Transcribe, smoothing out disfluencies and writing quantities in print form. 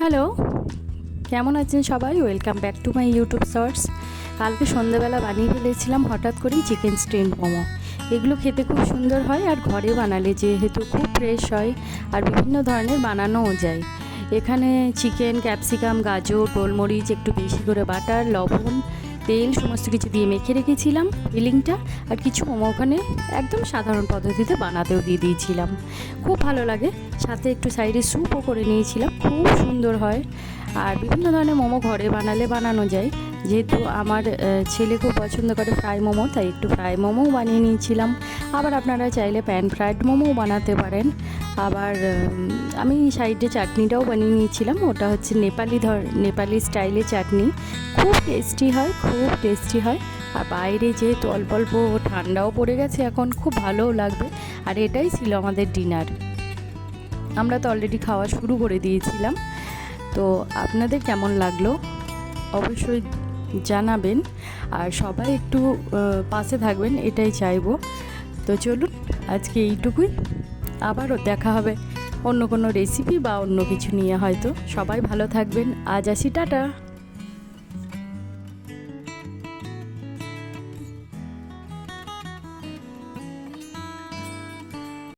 Hello, কেমন আছেন সবাই? Welcome back to my YouTube shorts. কালকে সন্ধ্যাবেলা বানিয়ে ফেলেছিলাম হঠাৎ করেই চিকেন স্টিম মোমো। এগুলো খেতে খুব সুন্দর হয় আর ঘরে বানালে যেহেতু খুব ফ্রেশ হয় আর বিভিন্ন ধরনের বানানোও যায়। এখানে চিকেন, ক্যাপসিকাম, গাজর, গোলমরিচ, একটু বেশি করে বাটার, লবণ, তেল সমস্ত কিছু দিয়ে মেখে রেখেছিলাম ফিলিংটা। আর কিছু মোমো ওখানে একদম সাধারণ পদ্ধতিতে বানাতেও দিয়ে দিয়েছিলাম। খুব ভালো লাগে। সাথে একটু সাইডে স্যুপও করে নিয়েছিলাম, খুব সুন্দর হয়। আর বিভিন্ন ধরনের মোমো ঘরে বানানো যায়। যেহেতু আমার ছেলে খুব পছন্দ করে ফ্রাই মোমো, তাই একটু ফ্রাই মোমোও বানিয়ে নিয়েছিলাম। আবার আপনারা চাইলে প্যান ফ্রাইড মোমোও বানাতে পারেন। আবার আমি সাইডে চাটনিটাও বানিয়ে নিয়েছিলাম। ওটা হচ্ছে নেপালি স্টাইলে চাটনি। খুব টেস্টি হয়। আর বাইরে যেহেতু অল্প অল্প ঠান্ডাও পড়ে গেছে এখন, খুব ভালোও লাগবে। আর এটাই ছিল আমাদের ডিনার। আমরা তো অলরেডি খাওয়া শুরু করে দিয়েছিলাম। তো আপনাদের কেমন লাগলো অবশ্যই জানাবেন। আর সবাই একটু পাশে থাকবেন, এটাই চাইবো। তো চলুন আজকে এইটুকুই। আবারও দেখা হবে অন্য কোনো রেসিপি বা অন্য কিছু নিয়ে হয়তো। সবাই ভালো থাকবেন। আজ আসি, টাটা।